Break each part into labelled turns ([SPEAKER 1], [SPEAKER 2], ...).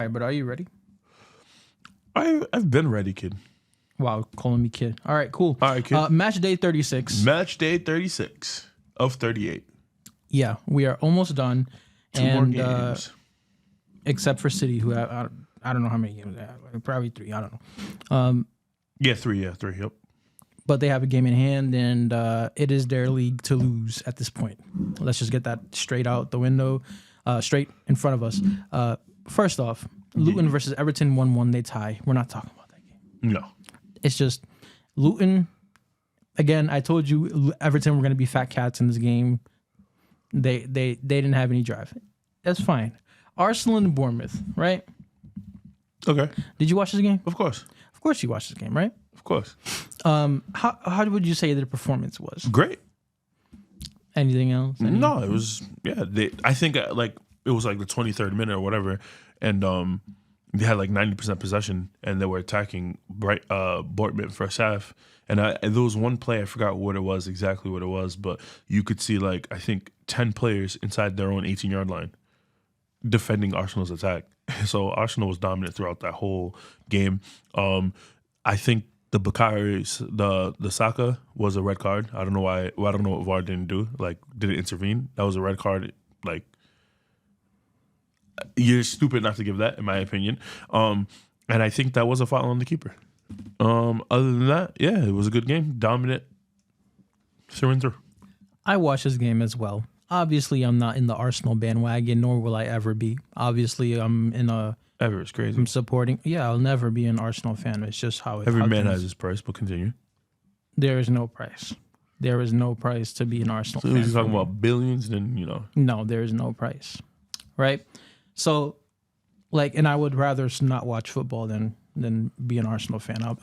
[SPEAKER 1] All right, but are you ready?
[SPEAKER 2] I've been ready, kid.
[SPEAKER 1] Wow, calling me kid. All right, cool.
[SPEAKER 2] All right, kid.
[SPEAKER 1] Match day 36.
[SPEAKER 2] Match day 36 of 38.
[SPEAKER 1] Yeah, we are almost done.
[SPEAKER 2] Two more games.
[SPEAKER 1] Except for City, who have, I don't know how many games they have. Like, probably 3. I don't know.
[SPEAKER 2] Yeah, 3. Yeah, 3. Yep.
[SPEAKER 1] But they have a game in hand, and it is their league to lose at this point. Let's just get that straight out the window, straight in front of us. First off, Luton versus Everton 1-1. They tie. We're not talking about that game.
[SPEAKER 2] No.
[SPEAKER 1] It's just Luton. Again, I told you Everton were going to be fat cats in this game. They didn't have any drive. That's fine. Arsenal and Bournemouth, right?
[SPEAKER 2] Okay.
[SPEAKER 1] Did you watch this game?
[SPEAKER 2] Of course.
[SPEAKER 1] Of course you watched this game, right?
[SPEAKER 2] Of course.
[SPEAKER 1] How would you say the performance was?
[SPEAKER 2] Great.
[SPEAKER 1] Anything else?
[SPEAKER 2] No, it was I think like it was like the 23rd minute or whatever, and they had like 90% possession, and they were attacking Bournemouth first half. And there was one play, I forgot what it was, exactly what it was, but you could see like I think 10 players inside their own 18-yard line defending Arsenal's attack. So Arsenal was dominant throughout that whole game. I think the Bakari, the Saka was a red card. I don't know why. Well, I don't know what VAR didn't do. Like, did it intervene? That was a red card. Like, you're stupid not to give that, in my opinion. And I think that was a foul on the keeper. Other than that, yeah, it was a good game. Dominant through and through.
[SPEAKER 1] I watched this game as well. Obviously, I'm not in the Arsenal bandwagon, nor will I ever be. Obviously, I'm in a...
[SPEAKER 2] Ever is crazy.
[SPEAKER 1] I'm supporting... Yeah, I'll never be an Arsenal fan. It's just how it...
[SPEAKER 2] Every man has his price, but continue.
[SPEAKER 1] There is no price. There is no price to be an Arsenal fan.
[SPEAKER 2] So he's talking about billions, then, you know.
[SPEAKER 1] No, there is no price. Right? So, like, and I would rather not watch football than be an Arsenal fan.
[SPEAKER 2] Oh,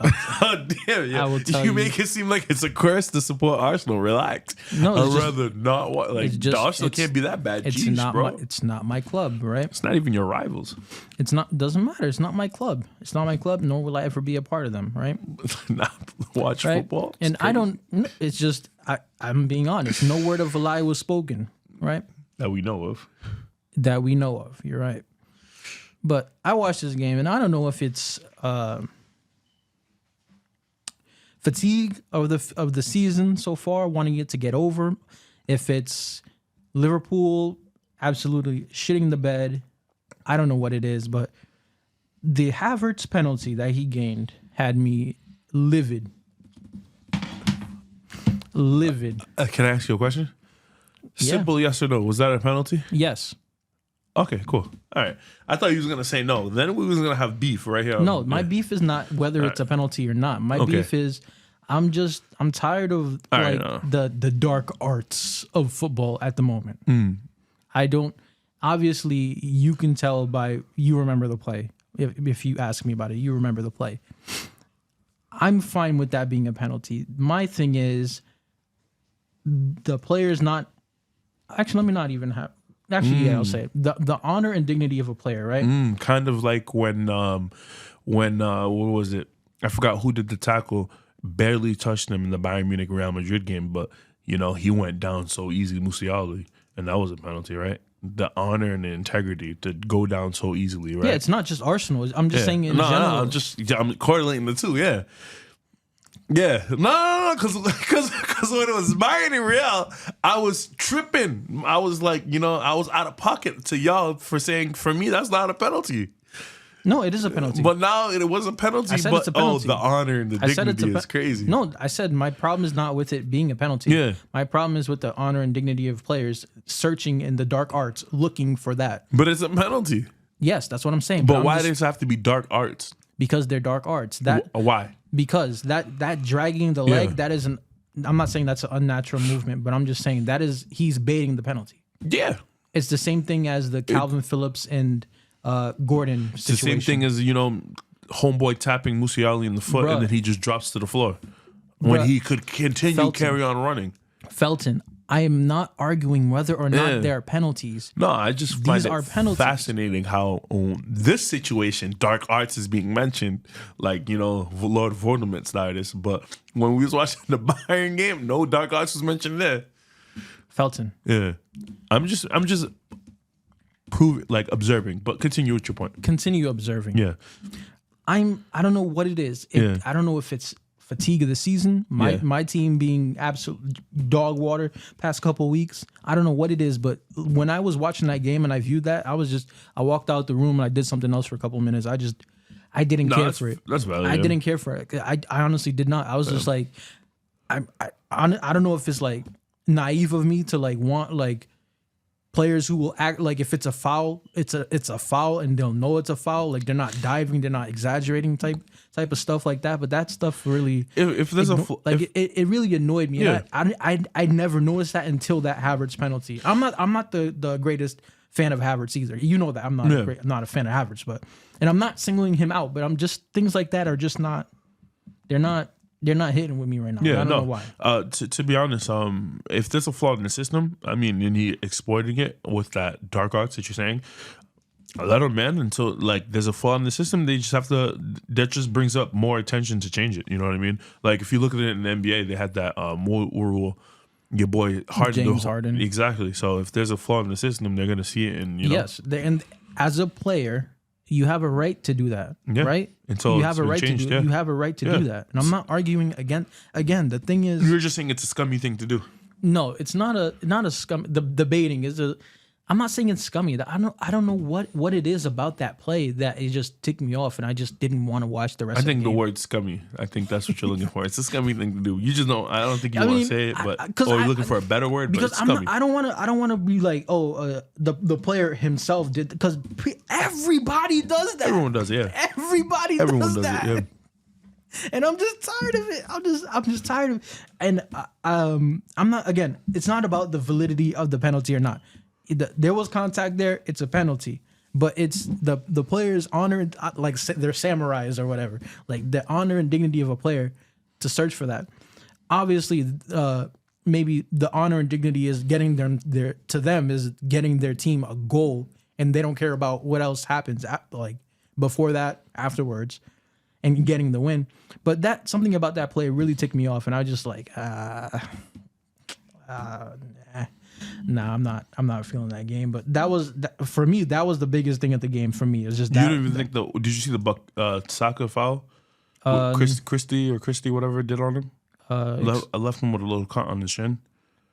[SPEAKER 2] damn, yeah.
[SPEAKER 1] I will tell
[SPEAKER 2] you make it seem like it's a curse to support Arsenal. Relax.
[SPEAKER 1] No,
[SPEAKER 2] I'd rather not watch. Like,
[SPEAKER 1] just,
[SPEAKER 2] Arsenal can't be that bad.
[SPEAKER 1] It's
[SPEAKER 2] Jeez,
[SPEAKER 1] not
[SPEAKER 2] bro.
[SPEAKER 1] it's not my club, right?
[SPEAKER 2] It's not even your rivals.
[SPEAKER 1] It's not. Doesn't matter. It's not my club. It's not my club, nor will I ever be a part of them, right?
[SPEAKER 2] Not watch
[SPEAKER 1] right?
[SPEAKER 2] football. It's
[SPEAKER 1] and
[SPEAKER 2] crazy.
[SPEAKER 1] I don't. It's just I'm being honest. No word of a lie was spoken, right?
[SPEAKER 2] That we know of.
[SPEAKER 1] That we know of. You're right. But I watched this game, and I don't know if it's fatigue of the season so far, wanting it to get over. If it's Liverpool absolutely shitting the bed, I don't know what it is, but the Havertz penalty that he gained had me livid. Livid.
[SPEAKER 2] Can I ask you a question?
[SPEAKER 1] Yeah.
[SPEAKER 2] Simple yes or no. Was that a penalty?
[SPEAKER 1] Yes.
[SPEAKER 2] Okay, cool. All right. I thought you was going to say no. Then we was going to have beef right here.
[SPEAKER 1] No, my beef is not whether it's a penalty or not. My beef is I'm tired of the dark arts of football at the moment. I don't. Obviously, you can tell by you remember the play. If you ask me about it, you remember the play. I'm fine with that being a penalty. My thing is the player's not. Actually, let me not even have. Actually, yeah, I'll say it. The honor and dignity of a player, right?
[SPEAKER 2] Kind of like when what was it? I forgot who did the tackle. Barely touched him in the Bayern Munich Real Madrid game, but you know he went down so easy, Musiala, and that was a penalty, right? The honor and the integrity to go down so easily, right?
[SPEAKER 1] Yeah, it's not just Arsenal. I'm just saying in general.
[SPEAKER 2] I'm correlating the two, yeah. Yeah, no, because when it was Bayern and Real, I was tripping. I was like, I was out of pocket to y'all for saying, for me, that's not a penalty.
[SPEAKER 1] No, it is a penalty.
[SPEAKER 2] But now it was a penalty.
[SPEAKER 1] I said it's a penalty.
[SPEAKER 2] The honor and the dignity is crazy.
[SPEAKER 1] No, I said my problem is not with it being a penalty.
[SPEAKER 2] Yeah.
[SPEAKER 1] My problem is with the honor and dignity of players searching in the dark arts, looking for that.
[SPEAKER 2] But it's a penalty.
[SPEAKER 1] Yes, that's what I'm saying.
[SPEAKER 2] But why does it have to be dark arts?
[SPEAKER 1] Because they're dark arts.
[SPEAKER 2] Why?
[SPEAKER 1] Because that dragging the leg, that isn't. I'm not saying that's an unnatural movement, but I'm just saying he's baiting the penalty.
[SPEAKER 2] Yeah.
[SPEAKER 1] It's the same thing as the Calvin Phillips and Gordon situation.
[SPEAKER 2] It's the same thing as, homeboy tapping Musiala in the foot and then he just drops to the floor. When he could continue carry on running.
[SPEAKER 1] Felton, I am not arguing whether or not there are penalties.
[SPEAKER 2] No, I just find it fascinating how this situation, dark arts is being mentioned, like, Lord Voldemort status. But when we was watching the Bayern game, no dark arts was mentioned there.
[SPEAKER 1] Felton.
[SPEAKER 2] Yeah. I'm just observing. But continue with your point.
[SPEAKER 1] Continue observing.
[SPEAKER 2] Yeah.
[SPEAKER 1] I don't know what it is. I don't know if it's fatigue of the season. My team being absolute dog water past couple of weeks. I don't know what it is, but when I was watching that game and I viewed that, I walked out the room and I did something else for a couple of minutes. I didn't care for it.
[SPEAKER 2] That's valid.
[SPEAKER 1] I didn't care for it. I honestly did not. I was just like, I don't know if it's like naive of me to like want like players who will act like if it's a foul, it's a foul and they'll know it's a foul. Like they're not diving, they're not exaggerating type of stuff like that. But that stuff really,
[SPEAKER 2] if there's
[SPEAKER 1] it really annoyed me.
[SPEAKER 2] Yeah.
[SPEAKER 1] I never noticed that until that Havertz penalty. I'm not the greatest fan of Havertz either. You know that I'm not a fan of Havertz, and I'm not singling him out. But I'm just things like that are just not. They're not hitting with me right now.
[SPEAKER 2] Yeah,
[SPEAKER 1] I don't know why.
[SPEAKER 2] To be honest, if there's a flaw in the system, I mean, and he exploiting it with that dark arts that you're saying, let him in until like there's a flaw in the system. They just have to. That just brings up more attention to change it. You know what I mean? Like if you look at it in the NBA, they had that rule. Your boy
[SPEAKER 1] James Harden.
[SPEAKER 2] Exactly. So if there's a flaw in the system, they're gonna see it, and
[SPEAKER 1] yes, and as a player, you have a right to do that, right?
[SPEAKER 2] Until
[SPEAKER 1] you have a right to do. You have a right to do that, and I'm not arguing again. Again, the thing is,
[SPEAKER 2] you're just saying it's a scummy thing to do.
[SPEAKER 1] No, it's not a scum. The debating is a. I'm not saying it's scummy. I don't know what it is about that play that it just ticked me off, and I just didn't want to watch the rest.
[SPEAKER 2] I think
[SPEAKER 1] of the
[SPEAKER 2] the word scummy. I think that's what you're looking for. It's a scummy thing to do. You just don't. I don't think you want to say it, but you're looking for a better word.
[SPEAKER 1] Because
[SPEAKER 2] but it's scummy.
[SPEAKER 1] I don't want to be like, the player himself did, because everybody does that.
[SPEAKER 2] Everyone does it. Yeah.
[SPEAKER 1] Everybody does that. It, yeah. And I'm just tired of it. I'm just tired of it. And I'm not. Again, it's not about the validity of the penalty or not. There was contact there. It's a penalty, but it's the player's honor, like they're samurais or whatever. Like the honor and dignity of a player to search for that. Obviously, maybe the honor and dignity is getting their getting their team a goal, and they don't care about what else happens like before that, afterwards, and getting the win. But that something about that play really ticked me off, and I was just like, nah, I'm not feeling that game. But that was for me. That was the biggest thing at the game for me. It was just that.
[SPEAKER 2] You didn't even think did you see the Saka foul? Christie, whatever it did on him. I left him with a little cut on his shin.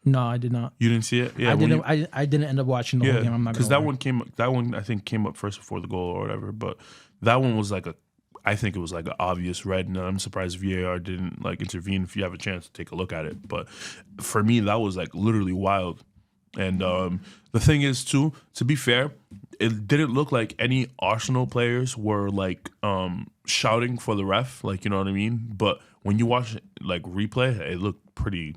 [SPEAKER 1] No, I did not.
[SPEAKER 2] You didn't see it? Yeah,
[SPEAKER 1] I didn't end up watching the whole game. I'm not
[SPEAKER 2] because that one I think came up first before the goal or whatever. But that one was like I think it was like an obvious red, and I'm surprised VAR didn't like intervene. If you have a chance to take a look at it, but for me that was like literally wild. And the thing is too, to be fair, it didn't look like any Arsenal players were like shouting for the ref, like, you know what I mean? But when you watch like replay, it looked pretty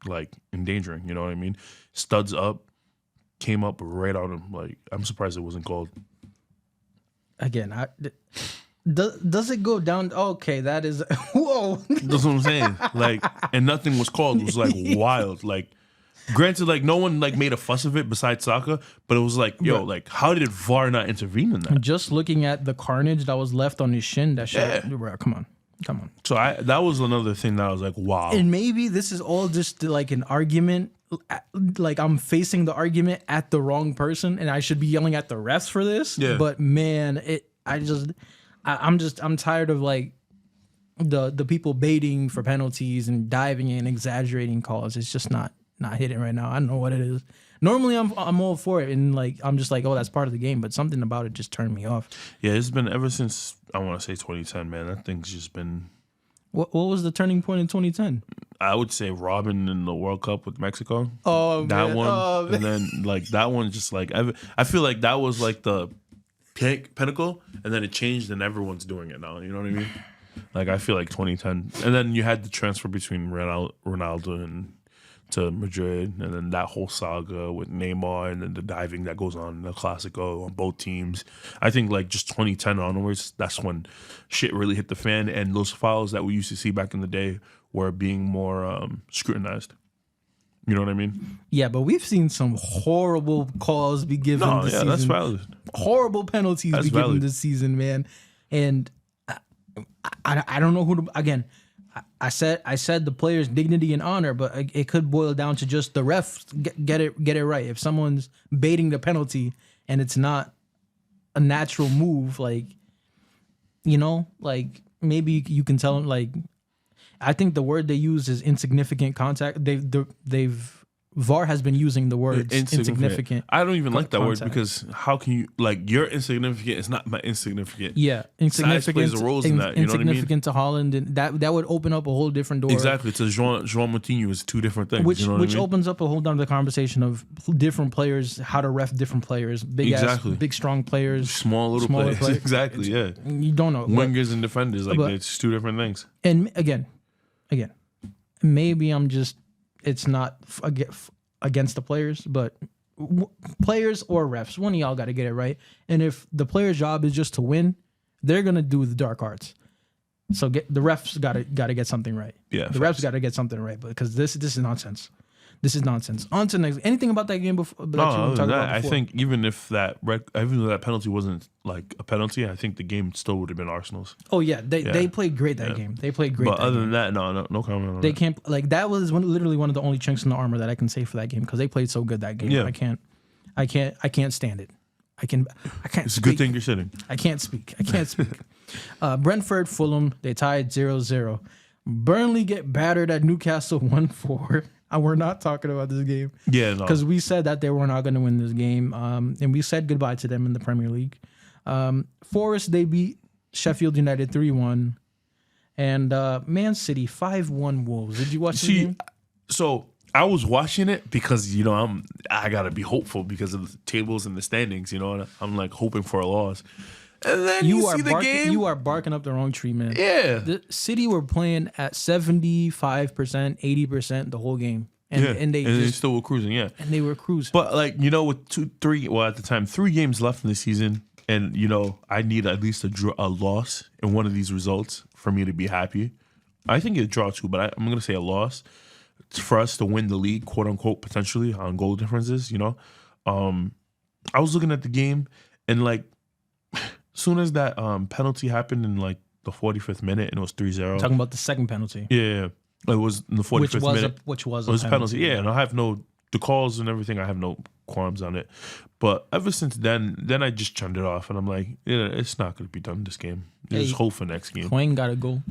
[SPEAKER 2] like endangering, you know what I mean? Studs up, came up right on him. Like, I'm surprised it wasn't called.
[SPEAKER 1] Again, does it go down? Okay, that is whoa.
[SPEAKER 2] That's what I'm saying. Like, and nothing was called. It was like wild. Like, granted, like no one like made a fuss of it besides Saka, but it was like, yo, like how did VAR not intervene in that?
[SPEAKER 1] Just looking at the carnage that was left on his shin, that shit. Yeah. Bro, come on. So
[SPEAKER 2] that was another thing that I was like, wow.
[SPEAKER 1] And maybe this is all just like an argument. Like I'm facing the argument at the wrong person, and I should be yelling at the refs for this.
[SPEAKER 2] Yeah.
[SPEAKER 1] But man, I'm tired of like the people baiting for penalties and diving in, exaggerating calls. It's just not hitting right now. I don't know what it is. Normally I'm all for it, and like I'm just like, oh, that's part of the game. But something about it just turned me off.
[SPEAKER 2] Yeah, it's been ever since I want to say 2010, man. That thing's just been.
[SPEAKER 1] What was the turning point in 2010?
[SPEAKER 2] I would say Robin in the World Cup with Mexico.
[SPEAKER 1] Oh,
[SPEAKER 2] that
[SPEAKER 1] man.
[SPEAKER 2] one,
[SPEAKER 1] oh,
[SPEAKER 2] and then like that one, just like I feel like that was like the pinnacle, and then it changed, and everyone's doing it now. You know what I mean? Like I feel like 2010, and then you had the transfer between Ronaldo and to Madrid, and then that whole saga with Neymar, and then the diving that goes on in the Clasico on both teams. I think like just 2010 onwards, that's when shit really hit the fan, and those fouls that we used to see back in the day were being more scrutinized. You know what I mean?
[SPEAKER 1] Yeah, but we've seen some horrible calls be given this season.
[SPEAKER 2] That's valid.
[SPEAKER 1] Horrible penalties be given this season, man. And I don't know who to, again, I said the player's dignity and honor, but it could boil down to just the refs get it right. If someone's baiting the penalty and it's not a natural move, like, like maybe you can tell them, like, I think the word they use is insignificant contact. They've VAR has been using the word insignificant.
[SPEAKER 2] I don't even like that word because how can you, like, you're insignificant? It's not my insignificant.
[SPEAKER 1] Yeah, insignificant
[SPEAKER 2] size plays a role in that. You know what I mean?
[SPEAKER 1] Insignificant to Holland, and that would open up a whole different door.
[SPEAKER 2] Exactly. To João Moutinho is two different things.
[SPEAKER 1] Which
[SPEAKER 2] you know what I mean?
[SPEAKER 1] opens up a whole other conversation of different players, how to ref different players, big strong players,
[SPEAKER 2] smaller players. Exactly. Yeah.
[SPEAKER 1] You don't know
[SPEAKER 2] wingers and defenders, like, it's two different things.
[SPEAKER 1] And again, maybe it's not against the players, but players or refs, one of y'all got to get it right. And if the player's job is just to win, they're gonna do the dark arts. So the refs got to get something right.
[SPEAKER 2] Yeah,
[SPEAKER 1] the refs got to get something right, because this is nonsense. This is nonsense. On to next. Anything about that game before?
[SPEAKER 2] I think even if that penalty wasn't like a penalty, I think the game still would have been Arsenal's.
[SPEAKER 1] Oh yeah, they played great that game. They played great.
[SPEAKER 2] But other than that, no comment on that.
[SPEAKER 1] They can't, like, that was literally one of the only chinks in the armor that I can say for that game, because they played so good that game.
[SPEAKER 2] Yeah.
[SPEAKER 1] I can't stand it. I can't.
[SPEAKER 2] It's a good thing you're sitting.
[SPEAKER 1] I can't speak. Brentford, Fulham, they tied 0-0. Burnley get battered at Newcastle 1-4. And we're not talking about this game.
[SPEAKER 2] Yeah, no.
[SPEAKER 1] Because we said that they were not going to win this game. And we said goodbye to them in the Premier League. Forest, they beat Sheffield United 3-1. And Man City 5-1 Wolves. Did you watch the game?
[SPEAKER 2] So I was watching it because, I got to be hopeful because of the tables and the standings, and I'm like hoping for a loss. And then you see the game.
[SPEAKER 1] You are barking up the wrong tree, man.
[SPEAKER 2] Yeah.
[SPEAKER 1] The City were playing at 75%, 80% the whole game. And they
[SPEAKER 2] still were cruising, yeah.
[SPEAKER 1] And they were cruising.
[SPEAKER 2] But, like, with 3 games left in the season, and, I need at least a loss in one of these results for me to be happy. I think it'd draw 2, but I'm going to say a loss for us to win the league, quote unquote, potentially on goal differences, I was looking at the game, and, like, soon as that penalty happened in, like, the 45th minute, and it was 3-0.
[SPEAKER 1] Talking about the second penalty.
[SPEAKER 2] Yeah. It was in the 45th minute.
[SPEAKER 1] Which was
[SPEAKER 2] a penalty. Yeah, and I have the calls and everything, I have no qualms on it. But ever since then I just turned it off, and I'm like, yeah, it's not going to be done this game. There's hope for next game.
[SPEAKER 1] Quang got to go.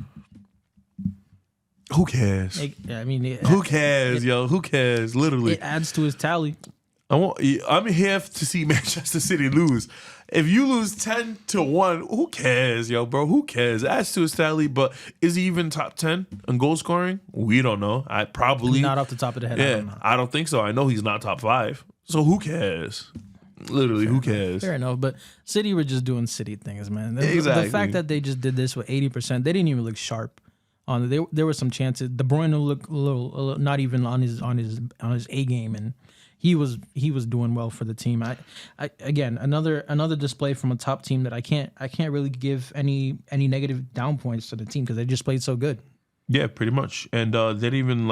[SPEAKER 2] Who cares? Who cares, yo? Who cares? Literally.
[SPEAKER 1] It adds to his tally.
[SPEAKER 2] I'm here to see Manchester City lose. If you lose 10-1, who cares, yo, bro? Who cares? Adds to his tally, but is he even top 10 on goal scoring? We don't know. I probably
[SPEAKER 1] not off the top of the head.
[SPEAKER 2] Yeah, I don't think so. I know he's not top 5. So who cares? Literally, who cares?
[SPEAKER 1] Fair enough. But City were just doing City things, man.
[SPEAKER 2] Exactly.
[SPEAKER 1] The fact that they just did this with 80%, they didn't even look sharp. There were some chances. De Bruyne looked a little not even on his A game, and he was doing well for the team. I again another display from a top team that I can't really give any negative down points to the team, because they just played so good.
[SPEAKER 2] Yeah, pretty much. And they didn't even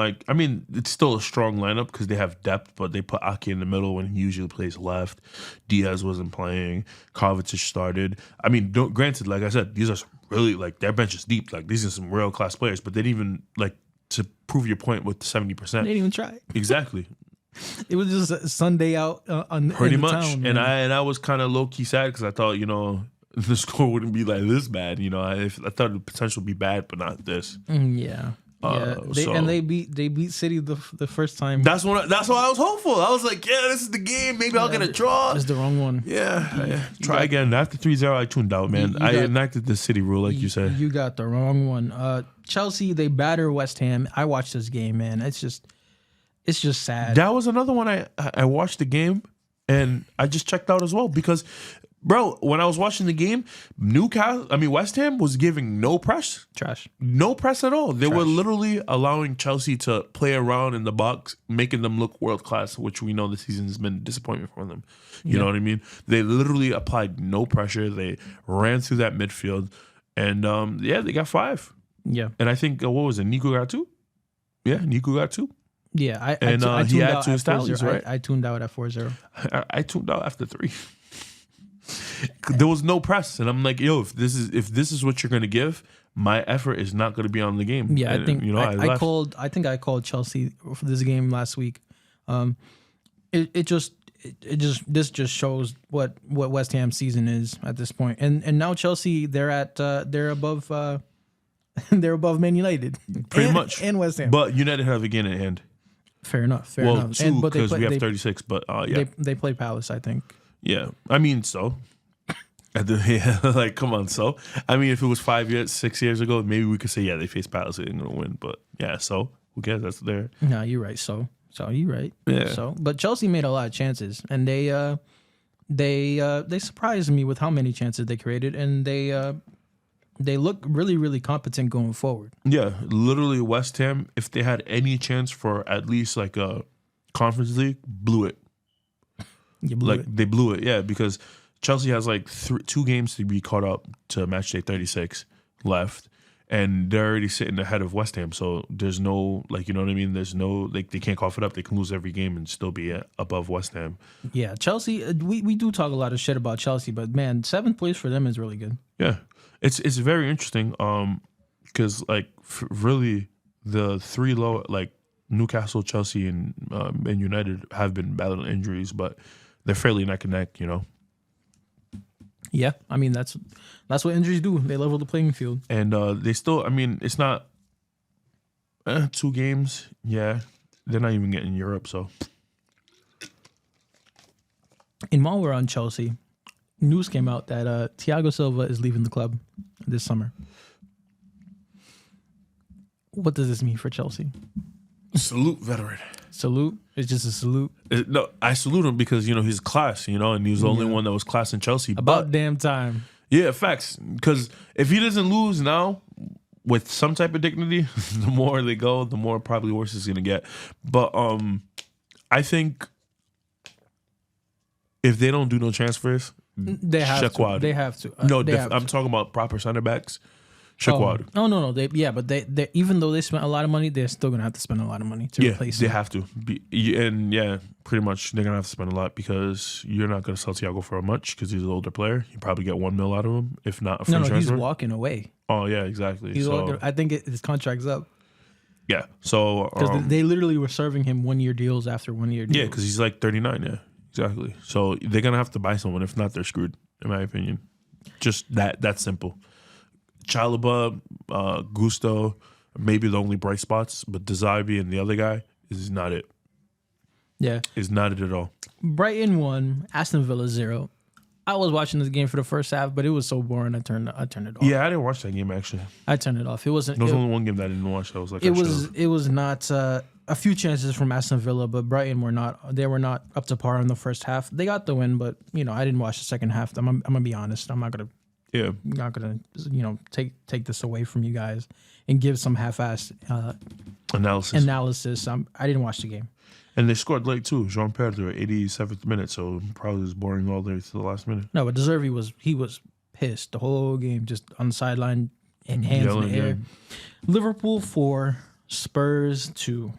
[SPEAKER 2] it's still a strong lineup because they have depth, but they put Ake in the middle when he usually plays left. Diaz wasn't playing. Kovacic started. Granted, like I said, these are really, their bench is deep. Like, these are some real class players, but they didn't even, to prove your point with the 70%.
[SPEAKER 1] They didn't even try.
[SPEAKER 2] Exactly.
[SPEAKER 1] It was just a Sunday out
[SPEAKER 2] pretty
[SPEAKER 1] in the
[SPEAKER 2] much.
[SPEAKER 1] Town,
[SPEAKER 2] and I was kind of low key sad because I thought the score wouldn't be like this bad. I thought the potential would be bad, but not this.
[SPEAKER 1] Yeah. They beat City the first time.
[SPEAKER 2] That's why I was hopeful. I was like, yeah, this is the game. Maybe I'll get a draw.
[SPEAKER 1] It's the wrong one.
[SPEAKER 2] Yeah. Try again. After 3-0, I tuned out, man. I enacted the City rule, like you said.
[SPEAKER 1] You got the wrong one. Chelsea, they batter West Ham. I watched this game, man. It's just sad.
[SPEAKER 2] That was another one. I watched the game, and I just checked out as well because, bro, when I was watching the game, West Ham was giving no press.
[SPEAKER 1] Trash.
[SPEAKER 2] No press at all. They were literally allowing Chelsea to play around in the box, making them look world class, which we know this season has been a disappointment for them. You know what I mean? They literally applied no pressure. They ran through that midfield, and they got 5.
[SPEAKER 1] Yeah.
[SPEAKER 2] And I think, what was it? Nico got 2? Yeah, Nico got 2.
[SPEAKER 1] Yeah, I
[SPEAKER 2] he had 2 tallies, right?
[SPEAKER 1] I tuned out at 4-0.
[SPEAKER 2] I tuned out after 3. There was no press, and I'm like, yo, if this is what you're gonna give, my effort is not gonna be on the game.
[SPEAKER 1] Yeah,
[SPEAKER 2] and,
[SPEAKER 1] I think I called Chelsea for this game last week. It just this just shows what West Ham's season is at this point. And now Chelsea, they're above they're above Man United,
[SPEAKER 2] pretty much,
[SPEAKER 1] and West Ham.
[SPEAKER 2] But United have a game in hand.
[SPEAKER 1] Fair enough.
[SPEAKER 2] Well, two, because we have 36. But yeah,
[SPEAKER 1] they play Palace, I think.
[SPEAKER 2] Yeah, I mean, so. Like, come on. So, I mean, if it was 6 years ago, maybe we could say, yeah, they faced Palace, they're going to win. But yeah, so who cares? That's there.
[SPEAKER 1] No, you're right. So you're right.
[SPEAKER 2] Yeah.
[SPEAKER 1] So, but Chelsea made a lot of chances, and they surprised me with how many chances they created, and they look really, really competent going forward.
[SPEAKER 2] Yeah, literally, West Ham, if they had any chance for at least like a Conference League, blew it. They blew it, yeah, because Chelsea has like 2 games to be caught up to matchday 36 left, and they're already sitting ahead of West Ham. So there's no, like, you know what I mean? There's no, like, they can't cough it up. They can lose every game and still be above West Ham.
[SPEAKER 1] Yeah, Chelsea, we do talk a lot of shit about Chelsea, but man, 7th place for them is really good.
[SPEAKER 2] Yeah, it's very interesting because, like, really the 3 low, like, Newcastle, Chelsea, and United have been battling injuries, but they're fairly neck and neck, you know?
[SPEAKER 1] Yeah, I mean, that's what injuries do. They level the playing field.
[SPEAKER 2] And they still, I mean, it's not 2 games. Yeah, they're not even getting Europe, so.
[SPEAKER 1] And while we're on Chelsea, news came out that Thiago Silva is leaving the club this summer. What does this mean for Chelsea?
[SPEAKER 2] Salute, veteran.
[SPEAKER 1] Salute? It's just a salute?
[SPEAKER 2] No, I salute him because, you know, he's class, you know, and he was the only one that was class in Chelsea.
[SPEAKER 1] About damn time.
[SPEAKER 2] Yeah, facts. Because if he doesn't lose now with some type of dignity, the more they go, the more probably worse it's going to get. But I think if they don't do no transfers,
[SPEAKER 1] they have to. They have to.
[SPEAKER 2] I'm talking about proper center backs. Shaquad.
[SPEAKER 1] Oh no, they but they even though they spent a lot of money, they're still gonna have to spend a lot of money to replace.
[SPEAKER 2] They have to. And yeah, pretty much they're gonna have to spend a lot because you're not gonna sell Thiago for much because he's an older player. You probably get $1 million out of him, if not a free transfer.
[SPEAKER 1] He's walking away.
[SPEAKER 2] Oh yeah, exactly.
[SPEAKER 1] He's walking. I think his contract's up.
[SPEAKER 2] Yeah, so
[SPEAKER 1] because they literally were serving him 1-year deals after 1-year deals.
[SPEAKER 2] Yeah, because he's like 39. Yeah, exactly. So they're gonna have to buy someone. If not, they're screwed. In my opinion, just that simple. Chalobah, Gusto, maybe the only bright spots, but Dezabi and the other guy is not it.
[SPEAKER 1] Yeah.
[SPEAKER 2] Is not it at all.
[SPEAKER 1] Brighton 1, Aston Villa 0. I was watching this game for the first half, but it was so boring. I turned it off.
[SPEAKER 2] Yeah, I didn't watch that game actually.
[SPEAKER 1] I turned it off. It wasn't.
[SPEAKER 2] There was only one game that I didn't watch. I was like,
[SPEAKER 1] it was not a few chances from Aston Villa, but Brighton were not. They were not up to par in the first half. They got the win, but you know I didn't watch the second half. I'm gonna be honest. I'm not gonna.
[SPEAKER 2] Yeah,
[SPEAKER 1] not gonna take this away from you guys and give some half-assed analysis. I didn't watch the game,
[SPEAKER 2] and they scored late too. Jean Pierre, 87th minute, so probably was boring all the way to the last minute.
[SPEAKER 1] No, but Deservi was pissed the whole game, just on the sideline and hands in the air. Yeah. Liverpool 4, Spurs 2.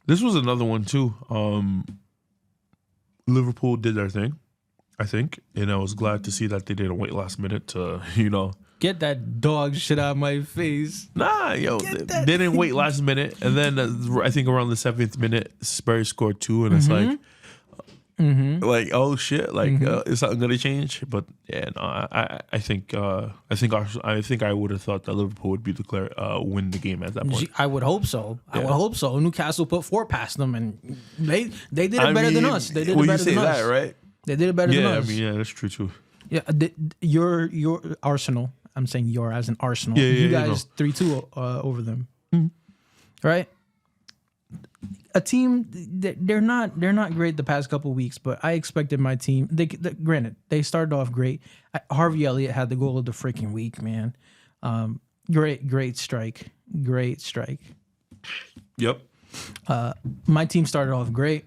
[SPEAKER 2] This was another one too. Liverpool did their thing, I think, and I was glad to see that they didn't wait last minute to,
[SPEAKER 1] get that dog shit out of my face.
[SPEAKER 2] Nah, they didn't wait last minute, and then I think around the 7th minute, Spurs scored 2, and it's like, oh shit, like is something gonna change? But yeah, no, I think I would have thought that Liverpool would be win the game at that point.
[SPEAKER 1] I would hope so. Yeah. I would hope so. Newcastle put 4 past them, and they did it better than us. They did it better than us. That, right? They did it better than us.
[SPEAKER 2] Yeah, that's true too.
[SPEAKER 1] Yeah, your Arsenal. I'm saying your as in Arsenal.
[SPEAKER 2] Yeah,
[SPEAKER 1] you guys 3-2 over them, right? A team they're not great the past couple of weeks, but I expected my team. Granted, they started off great. Harvey Elliott had the goal of the freaking week, man. Great strike.
[SPEAKER 2] Yep.
[SPEAKER 1] My team started off great.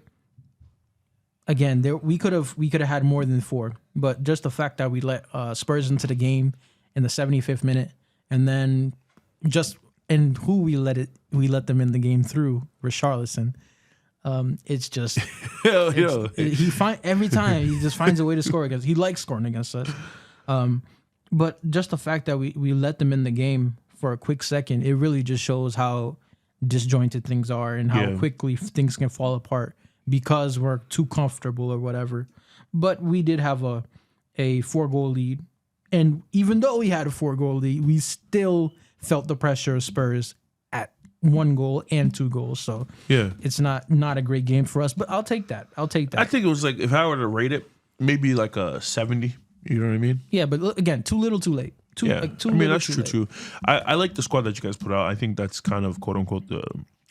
[SPEAKER 1] Again, we could have had more than 4, but just the fact that we let Spurs into the game in the 75th minute, and then we let them in the game through Richarlison. It's just every time he just finds a way to score against. He likes scoring against us, but just the fact that we let them in the game for a quick second, it really just shows how disjointed things are and how quickly things can fall apart because we're too comfortable or whatever. But we did have a 4-goal lead. And even though we had a 4-goal lead, we still felt the pressure of Spurs at 1 goal and 2 goals. So it's not a great game for us. But I'll take that. I think
[SPEAKER 2] it was like, if I were to rate it, maybe like a 70. You know what I mean?
[SPEAKER 1] Yeah, but again, too little, too late.
[SPEAKER 2] That's true too. I like the squad that you guys put out. I think that's kind of quote unquote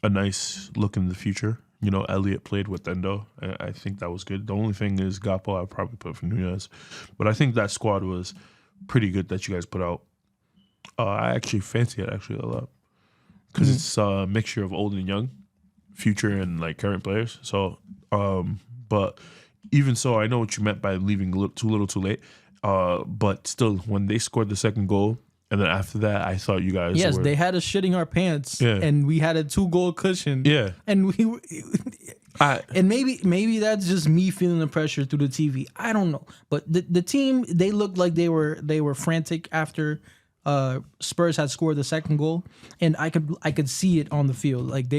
[SPEAKER 2] a nice look in the future. You know, Elliott played with Endo. I think that was good. The only thing is Gakpo I'd probably put for Nunez. But I think that squad was pretty good that you guys put out. I actually fancy it a lot. Because it's a mixture of old and young, future and like current players. So, but even so, I know what you meant by leaving too little, too late. But still, when they scored the second goal, and then after that, I thought you guys
[SPEAKER 1] they had us shitting our pants, and we had a 2-goal cushion.
[SPEAKER 2] Yeah.
[SPEAKER 1] And and maybe that's just me feeling the pressure through the TV. I don't know. But the team, they looked like they were frantic after Spurs had scored the second goal, and I could see it on the field. Like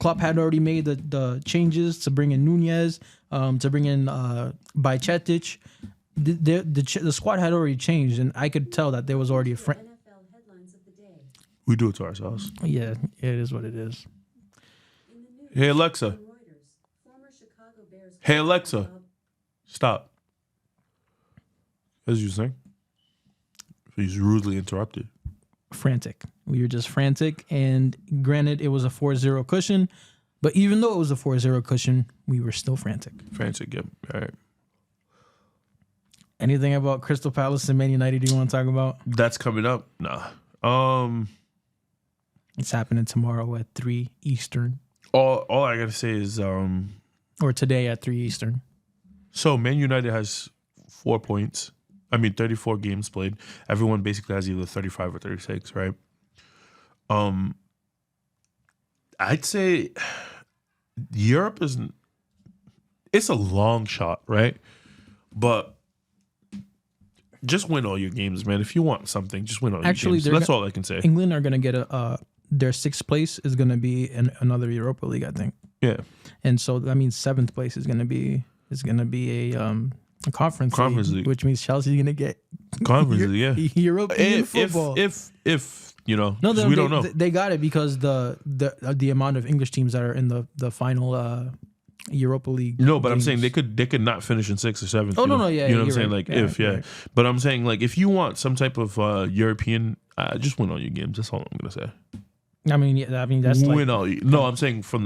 [SPEAKER 1] Klopp had already made the changes to bring in Nunez, to bring in Bajcetic. The squad had already changed, and I could tell that there was already a friend.
[SPEAKER 2] We do it to ourselves.
[SPEAKER 1] Yeah, it is what it is.
[SPEAKER 2] Hey Alexa. Hey Alexa. Stop. As you saying, he's rudely interrupted.
[SPEAKER 1] Frantic. We were just frantic, and granted, it was a 4-0 cushion, but even though it was a 4-0 cushion, we were still frantic.
[SPEAKER 2] Frantic, yep. All right.
[SPEAKER 1] Anything about Crystal Palace and Man United you want to talk about?
[SPEAKER 2] That's coming up. Nah.
[SPEAKER 1] It's happening tomorrow at 3 Eastern.
[SPEAKER 2] All I gotta say is
[SPEAKER 1] or today at 3 Eastern.
[SPEAKER 2] So Man United has 4 points. 34 games played. Everyone basically has either 35 or 36, right? I'd say Europe it's a long shot, right? But just win all your games, man. If you want something, just win all your games. That's all I can say.
[SPEAKER 1] England are going to get their 6th place is going to be in another Europa League, I think.
[SPEAKER 2] Yeah.
[SPEAKER 1] And so that means 7th place is going to be a conference league, which means Chelsea's going to get
[SPEAKER 2] Conference League, yeah.
[SPEAKER 1] European football.
[SPEAKER 2] If you know,
[SPEAKER 1] no,
[SPEAKER 2] we don't know.
[SPEAKER 1] They got it because the amount of English teams that are in the final Europa League.
[SPEAKER 2] No, but games. I'm saying they could not finish in 6th or 7th.
[SPEAKER 1] Oh no, yeah,
[SPEAKER 2] you know what I'm saying?
[SPEAKER 1] Right.
[SPEAKER 2] Like right. But I'm saying like if you want some type of European, just win all your games. That's all I'm gonna say.
[SPEAKER 1] That's
[SPEAKER 2] win all. I'm saying from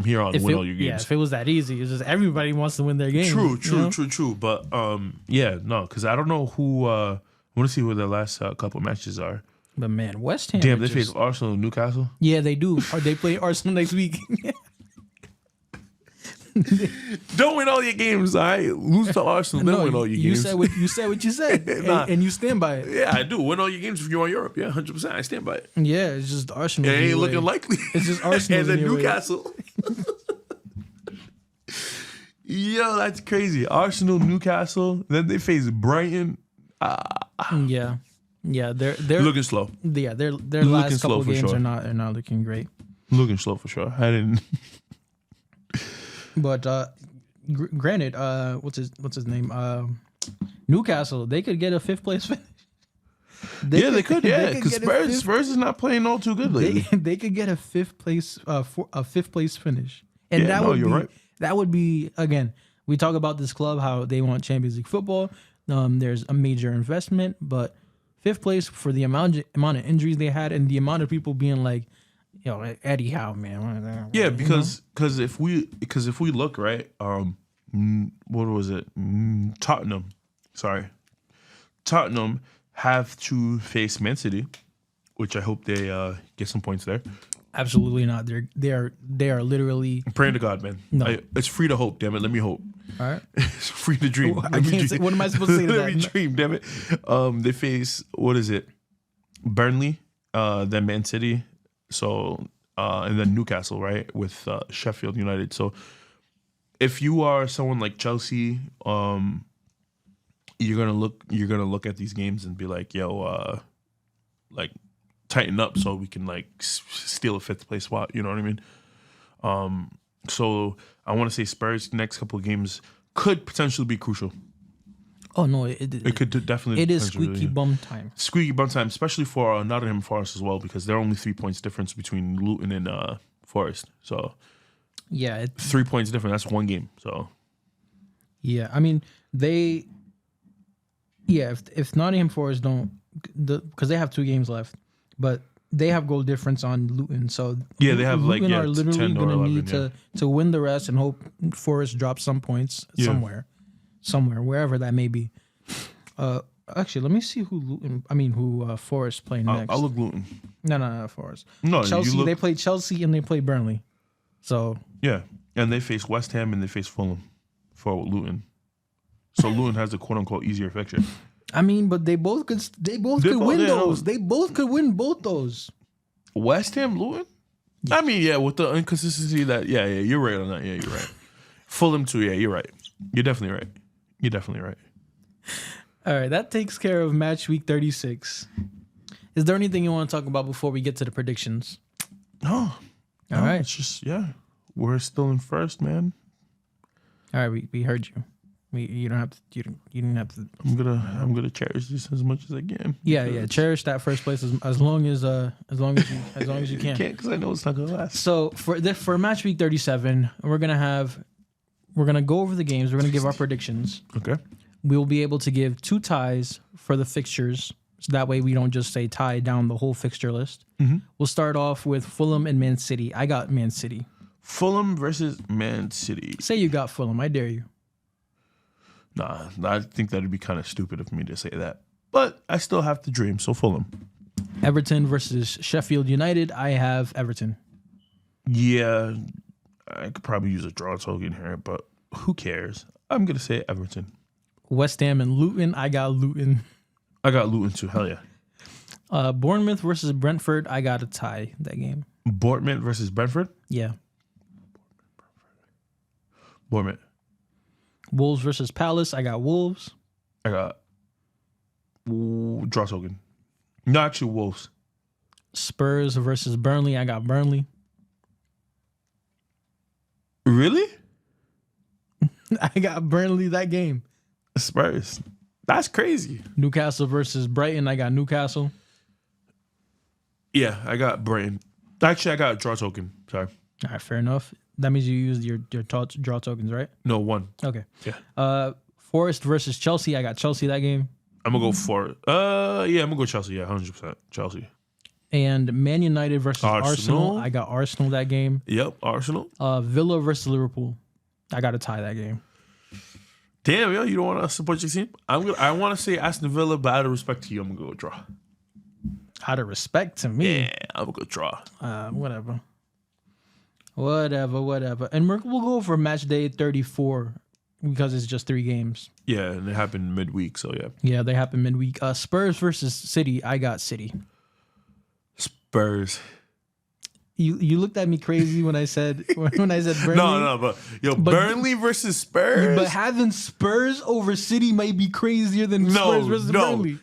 [SPEAKER 2] here on, win all your games.
[SPEAKER 1] Yeah, if it was that easy, it's just everybody wants to win their games.
[SPEAKER 2] True. But because I don't know who. I want to see who their last couple matches are.
[SPEAKER 1] But man, West Ham.
[SPEAKER 2] Damn, they face Arsenal and Newcastle.
[SPEAKER 1] Yeah, they do. Or they play Arsenal next week.
[SPEAKER 2] Don't win all your games, all right? Lose to Arsenal, then win all your games.
[SPEAKER 1] You said what you said, and you stand by it.
[SPEAKER 2] Yeah, I do. Win all your games if you want Europe. Yeah, 100%. I stand by it.
[SPEAKER 1] Yeah, it's just Arsenal.
[SPEAKER 2] It ain't looking likely.
[SPEAKER 1] It's just Arsenal
[SPEAKER 2] and then Newcastle. Yo, that's crazy. Arsenal, Newcastle. Then they face Brighton.
[SPEAKER 1] Yeah, they're
[SPEAKER 2] looking slow.
[SPEAKER 1] Yeah, their last couple of games are not looking great.
[SPEAKER 2] Looking slow for sure. I didn't.
[SPEAKER 1] But granted, what's his name? Newcastle, they could get a 5th place finish.
[SPEAKER 2] They could. Yeah, because Spurs is not playing all too good lately.
[SPEAKER 1] They could get a 5th place, a 5th place finish, and that would be again. We talk about this club how they want Champions League football. There's a major investment, but 5th place for the amount of injuries they had and the amount of people being like, yo, Eddie Howe, man.
[SPEAKER 2] Yeah, because if we look right, what was it? Tottenham have to face Man City, which I hope they get some points there.
[SPEAKER 1] Absolutely not. They are literally.
[SPEAKER 2] I'm praying to God, man.
[SPEAKER 1] No,
[SPEAKER 2] it's free to hope. Damn it, let me hope.
[SPEAKER 1] All right,
[SPEAKER 2] it's free to dream.
[SPEAKER 1] I can't say, what am I supposed to say to that?
[SPEAKER 2] Let me dream. Damn it. They face Burnley, then Man City. So and then Newcastle, right, with Sheffield United. So if you are someone like Chelsea, you're gonna look at these games and be like, yo, like tighten up so we can like steal a 5th place spot. You know what I mean? So I want to say Spurs next couple of games could potentially be crucial.
[SPEAKER 1] Oh no,
[SPEAKER 2] it could definitely.
[SPEAKER 1] It is squeaky bum time.
[SPEAKER 2] Squeaky bum time, especially for Nottingham Forest as well, because they're only 3 points difference between Luton and Forest. So
[SPEAKER 1] yeah,
[SPEAKER 2] 3 points different. That's one game. So
[SPEAKER 1] yeah, I mean if Nottingham Forest don't, because they have 2 games left, but they have goal difference on Luton. So
[SPEAKER 2] yeah, they have
[SPEAKER 1] Luton
[SPEAKER 2] are
[SPEAKER 1] literally going to need to win the rest and hope Forest drops some points somewhere, wherever that may be. Actually, let me see who Forest playing next.
[SPEAKER 2] I'll look Luton.
[SPEAKER 1] No, Forest.
[SPEAKER 2] No,
[SPEAKER 1] Chelsea. They play Chelsea and they play Burnley. So
[SPEAKER 2] yeah, and they face West Ham and they face Fulham for Luton. So Luton has a quote unquote easier fixture.
[SPEAKER 1] I mean, but they both could win those. They both could win both those.
[SPEAKER 2] West Ham, Luton? Yeah. I mean, yeah, with the inconsistency yeah, you're right on that. Yeah, you're right. Fulham too, yeah, you're right. You're definitely right.
[SPEAKER 1] All right, that takes care of match week 36. Is there anything you want to talk about before we get to the predictions?
[SPEAKER 2] No.
[SPEAKER 1] All right.
[SPEAKER 2] It's just, we're still in first, man.
[SPEAKER 1] All right, we heard you. You don't have to. You didn't have to.
[SPEAKER 2] I'm gonna cherish this as much as I can.
[SPEAKER 1] Yeah. Cherish that first place as long as you can.
[SPEAKER 2] Can't, because I know it's not gonna last.
[SPEAKER 1] So for match week 37, we're gonna go over the games. We're gonna give our predictions.
[SPEAKER 2] Okay.
[SPEAKER 1] We will be able to give 2 ties for the fixtures, so that way we don't just say tie down the whole fixture list.
[SPEAKER 2] Mm-hmm.
[SPEAKER 1] We'll start off with Fulham and Man City. I got Man City.
[SPEAKER 2] Fulham versus Man City.
[SPEAKER 1] Say you got Fulham. I dare you.
[SPEAKER 2] Nah, I think that'd be kind of stupid of me to say that. But I still have to dream, so Fulham.
[SPEAKER 1] Everton versus Sheffield United. I have Everton.
[SPEAKER 2] Yeah, I could probably use a draw token here, but who cares? I'm going to say Everton.
[SPEAKER 1] West Ham and Luton. I got Luton.
[SPEAKER 2] I got Luton too. Hell yeah.
[SPEAKER 1] Bournemouth versus Brentford. I got a tie that game.
[SPEAKER 2] Bournemouth versus Brentford?
[SPEAKER 1] Yeah.
[SPEAKER 2] Bournemouth.
[SPEAKER 1] Wolves versus Palace. I got Wolves.
[SPEAKER 2] I got draw token. No, actually Wolves.
[SPEAKER 1] Spurs versus Burnley. I got Burnley.
[SPEAKER 2] Really?
[SPEAKER 1] I got Burnley that game.
[SPEAKER 2] Spurs. That's crazy.
[SPEAKER 1] Newcastle versus Brighton. I got Newcastle.
[SPEAKER 2] Yeah, I got Brighton. Actually, I got a draw token. Sorry.
[SPEAKER 1] All right, fair enough. That means you used your draw tokens, right?
[SPEAKER 2] No, 1.
[SPEAKER 1] Okay.
[SPEAKER 2] Yeah.
[SPEAKER 1] Forest versus Chelsea. I got Chelsea that game.
[SPEAKER 2] I'm going to go for I'm going to go Chelsea. Yeah, 100% Chelsea.
[SPEAKER 1] And Man United versus Arsenal. I got Arsenal that game.
[SPEAKER 2] Yep, Arsenal.
[SPEAKER 1] Villa versus Liverpool. I got to tie that game.
[SPEAKER 2] Damn, yo, you don't want to support your team? I want to say Aston Villa, but out of respect to you, I'm going to go draw.
[SPEAKER 1] Out of respect to me?
[SPEAKER 2] Yeah, I'm going to go draw.
[SPEAKER 1] Whatever. And we'll go over match day 34 because it's just 3 games.
[SPEAKER 2] Yeah, and it happened midweek, so yeah.
[SPEAKER 1] Yeah, they happened midweek. Spurs versus City. I got City.
[SPEAKER 2] Spurs.
[SPEAKER 1] You looked at me crazy when I said Burnley.
[SPEAKER 2] No, but Burnley versus Spurs.
[SPEAKER 1] But having Spurs over City might be crazier than Spurs versus Burnley.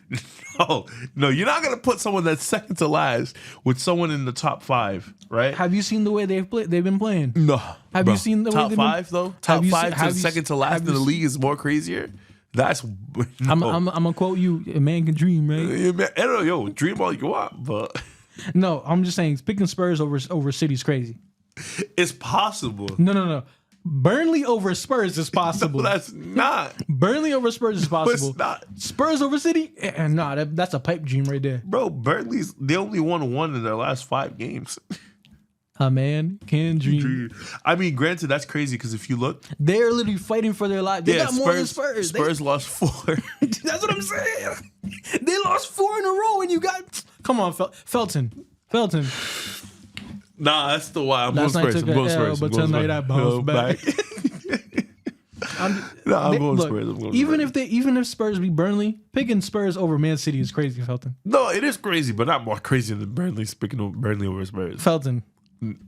[SPEAKER 2] No, you're not gonna put someone that's second to last with someone in the top 5, right?
[SPEAKER 1] Have you seen the way they've been playing?
[SPEAKER 2] No.
[SPEAKER 1] Have you seen the
[SPEAKER 2] top
[SPEAKER 1] way
[SPEAKER 2] 5 though? Top 5 to second to last in the league is more crazier. That's
[SPEAKER 1] I'm gonna quote you. A man can dream, man.
[SPEAKER 2] Yo, dream all you want, but.
[SPEAKER 1] No, I'm just saying picking Spurs over City is crazy.
[SPEAKER 2] It's possible.
[SPEAKER 1] No. Burnley over Spurs is possible.
[SPEAKER 2] No, that's not.
[SPEAKER 1] Burnley over Spurs is possible.
[SPEAKER 2] It's not.
[SPEAKER 1] Spurs over City? That's a pipe dream right there.
[SPEAKER 2] Bro, they only won 1 in their last 5 games.
[SPEAKER 1] A man can dream.
[SPEAKER 2] I mean, granted, that's crazy because if you look,
[SPEAKER 1] they're literally fighting for their life. They got more than Spurs.
[SPEAKER 2] Spurs lost 4.
[SPEAKER 1] That's what I'm saying. They lost 4 in a row, and you got. Come on, Felton.
[SPEAKER 2] Nah, that's the why. I'm going Spurs. I'm going Spurs.
[SPEAKER 1] But tonight I bounced back.
[SPEAKER 2] I'm going Spurs.
[SPEAKER 1] Even if Spurs beat Burnley, picking Spurs over Man City is crazy, Felton.
[SPEAKER 2] No, it is crazy, but not more crazy than Burnley picking over Burnley over Spurs.
[SPEAKER 1] Felton.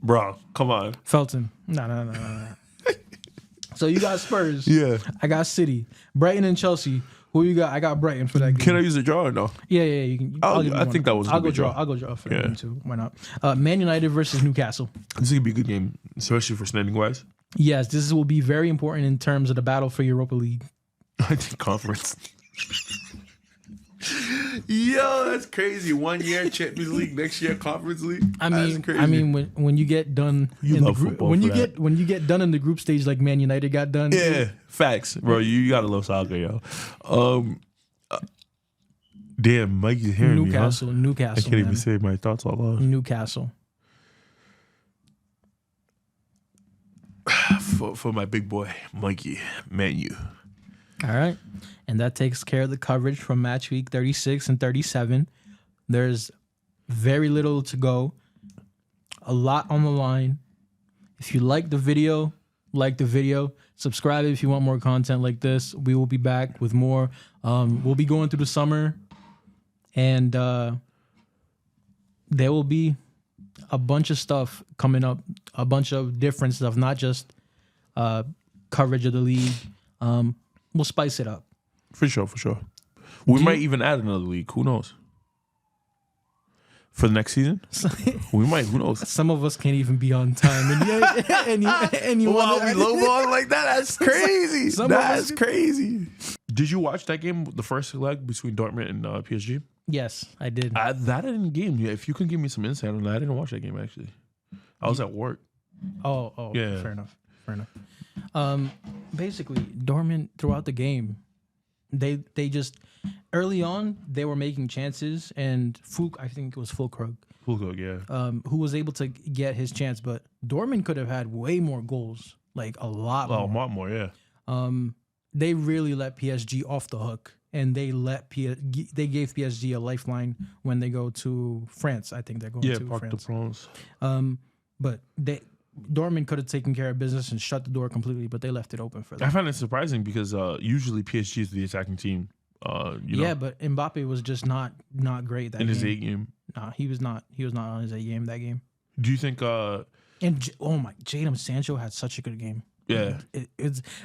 [SPEAKER 2] Bro, come on.
[SPEAKER 1] Felton. No. So you got Spurs.
[SPEAKER 2] Yeah.
[SPEAKER 1] I got City. Brighton and Chelsea. Who you got? I got Brighton for that game.
[SPEAKER 2] Can I use a draw or no?
[SPEAKER 1] Yeah. You can.
[SPEAKER 2] I think that was.
[SPEAKER 1] I'll go draw. I'll go draw for that game too. Why not? Man United versus Newcastle.
[SPEAKER 2] This is gonna be a good game, especially for standing wise.
[SPEAKER 1] Yes, this will be very important in terms of the battle for Europa League.
[SPEAKER 2] I think conference. Yo, that's crazy. 1 year Champions League, next year Conference League.
[SPEAKER 1] I mean, when you get done in the group, when you get done in the group stage like Man United got done.
[SPEAKER 2] Yeah, facts, bro. You gotta love soccer, yo. Damn, Mike is hearing me. Huh?
[SPEAKER 1] Newcastle.
[SPEAKER 2] I can't even say my thoughts out loud.
[SPEAKER 1] Newcastle.
[SPEAKER 2] For my big boy, Mikey, Man U.
[SPEAKER 1] All right. And that takes care of the coverage from match week 36 and 37. There's very little to go. A lot on the line. If you like the video, subscribe if you want more content like this. We will be back with more. We'll be going through the summer, and there will be a bunch of stuff coming up, a bunch of different stuff, not just coverage of the league. We'll spice it up.
[SPEAKER 2] For sure. We might even add another league. Who knows? For the next season? We might. Who knows?
[SPEAKER 1] Some of us can't even be on time. And you
[SPEAKER 2] wow, we lowballing like that? That's crazy. That's crazy. Did you watch that game, the first leg between Dortmund and PSG?
[SPEAKER 1] Yes, I did.
[SPEAKER 2] That didn't game. Yeah, if you can give me some insight on that, I didn't watch that game actually. I was at work.
[SPEAKER 1] Oh,
[SPEAKER 2] yeah.
[SPEAKER 1] Fair enough. Basically, Dortmund throughout the game, they just early on they were making chances, and I think it was Fulkrug,
[SPEAKER 2] yeah.
[SPEAKER 1] who was able to get his chance, but Dortmund could have had way more goals, like a lot more.
[SPEAKER 2] A lot more, yeah.
[SPEAKER 1] They really let PSG off the hook, and they gave PSG a lifeline when they go to France. I think they're going to
[SPEAKER 2] Parc
[SPEAKER 1] France.
[SPEAKER 2] de France.
[SPEAKER 1] But Dortmund could have taken care of business and shut the door completely, but they left it open for them.
[SPEAKER 2] I find it surprising because usually PSG is the attacking team.
[SPEAKER 1] Yeah, but Mbappe was just not great that
[SPEAKER 2] in
[SPEAKER 1] game.
[SPEAKER 2] his A game.
[SPEAKER 1] Nah, he was not on his A game that game.
[SPEAKER 2] Do you think?
[SPEAKER 1] Jadon Sancho had such a good game.
[SPEAKER 2] Yeah,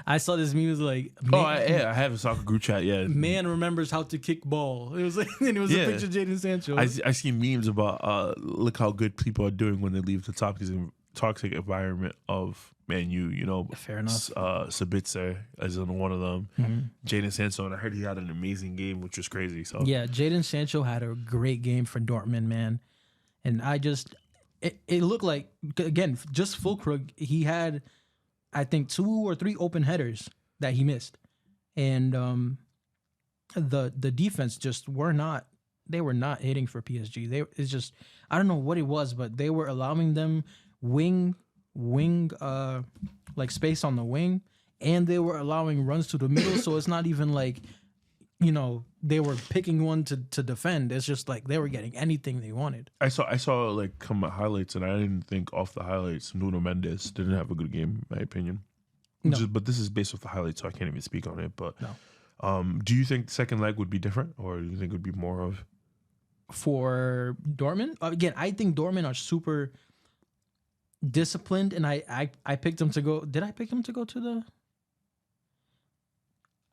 [SPEAKER 1] I saw this meme. It was like,
[SPEAKER 2] I have a soccer group chat. Yeah,
[SPEAKER 1] man remembers how to kick ball. It was like, and it was a picture of Jadon Sancho.
[SPEAKER 2] I see memes about look how good people are doing when they leave the toxic environment of Man U. You know,
[SPEAKER 1] fair enough.
[SPEAKER 2] Sabitzer is in one of them.
[SPEAKER 1] Mm-hmm.
[SPEAKER 2] Jadon Sancho, and I heard he had an amazing game, which was crazy. So
[SPEAKER 1] yeah, Jadon Sancho had a great game for Dortmund, man. And it looked like, again, just Fulkrug, he had, I think, 2 or 3 open headers that he missed, and the defense just were not hitting for PSG. It's just, I don't know what it was, but they were allowing them wing like space on the wing, and they were allowing runs to the middle. So it's not even like, they were picking one to defend. It's just like they were getting anything they wanted.
[SPEAKER 2] I saw like come highlights, and I didn't think off the highlights Nuno Mendes didn't have a good game, in my opinion.
[SPEAKER 1] No.
[SPEAKER 2] But this is based off the highlights, so I can't even speak on it. But
[SPEAKER 1] no.
[SPEAKER 2] Do you think the second leg would be different, or do you think it would be more of
[SPEAKER 1] for Dortmund? Again, I think Dortmund are super disciplined, and I picked them to go. Did I pick them to go to the?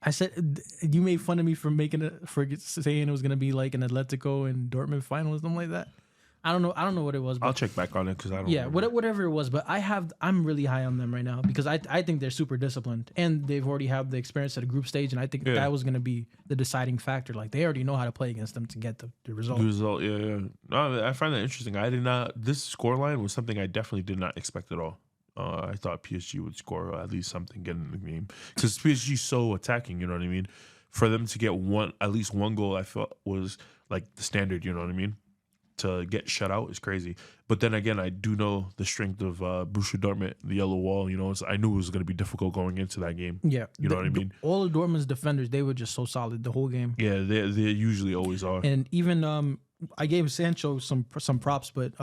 [SPEAKER 1] I said, you made fun of me for saying it was gonna be like an Atletico and Dortmund final or something like that. I don't know what it was. But
[SPEAKER 2] I'll check back on it because I don't.
[SPEAKER 1] Yeah, whatever it was, but I'm really high on them right now because I think they're super disciplined, and they've already had the experience at a group stage, and I think that was gonna be the deciding factor. Like they already know how to play against them to get the result.
[SPEAKER 2] The result, yeah. No, I find that interesting. I did not. This scoreline was something I definitely did not expect at all. I thought PSG would score at least something, get in the game, because PSG is so attacking. You know what I mean? For them to get at least one goal, I felt was like the standard. You know what I mean? To get shut out is crazy. But then again, I do know the strength of Borussia Dortmund, the yellow wall. I knew it was going to be difficult going into that game.
[SPEAKER 1] Yeah,
[SPEAKER 2] you know what I mean.
[SPEAKER 1] All of Dortmund's defenders, they were just so solid the whole game.
[SPEAKER 2] Yeah, they usually always are.
[SPEAKER 1] And even I gave Sancho some props, but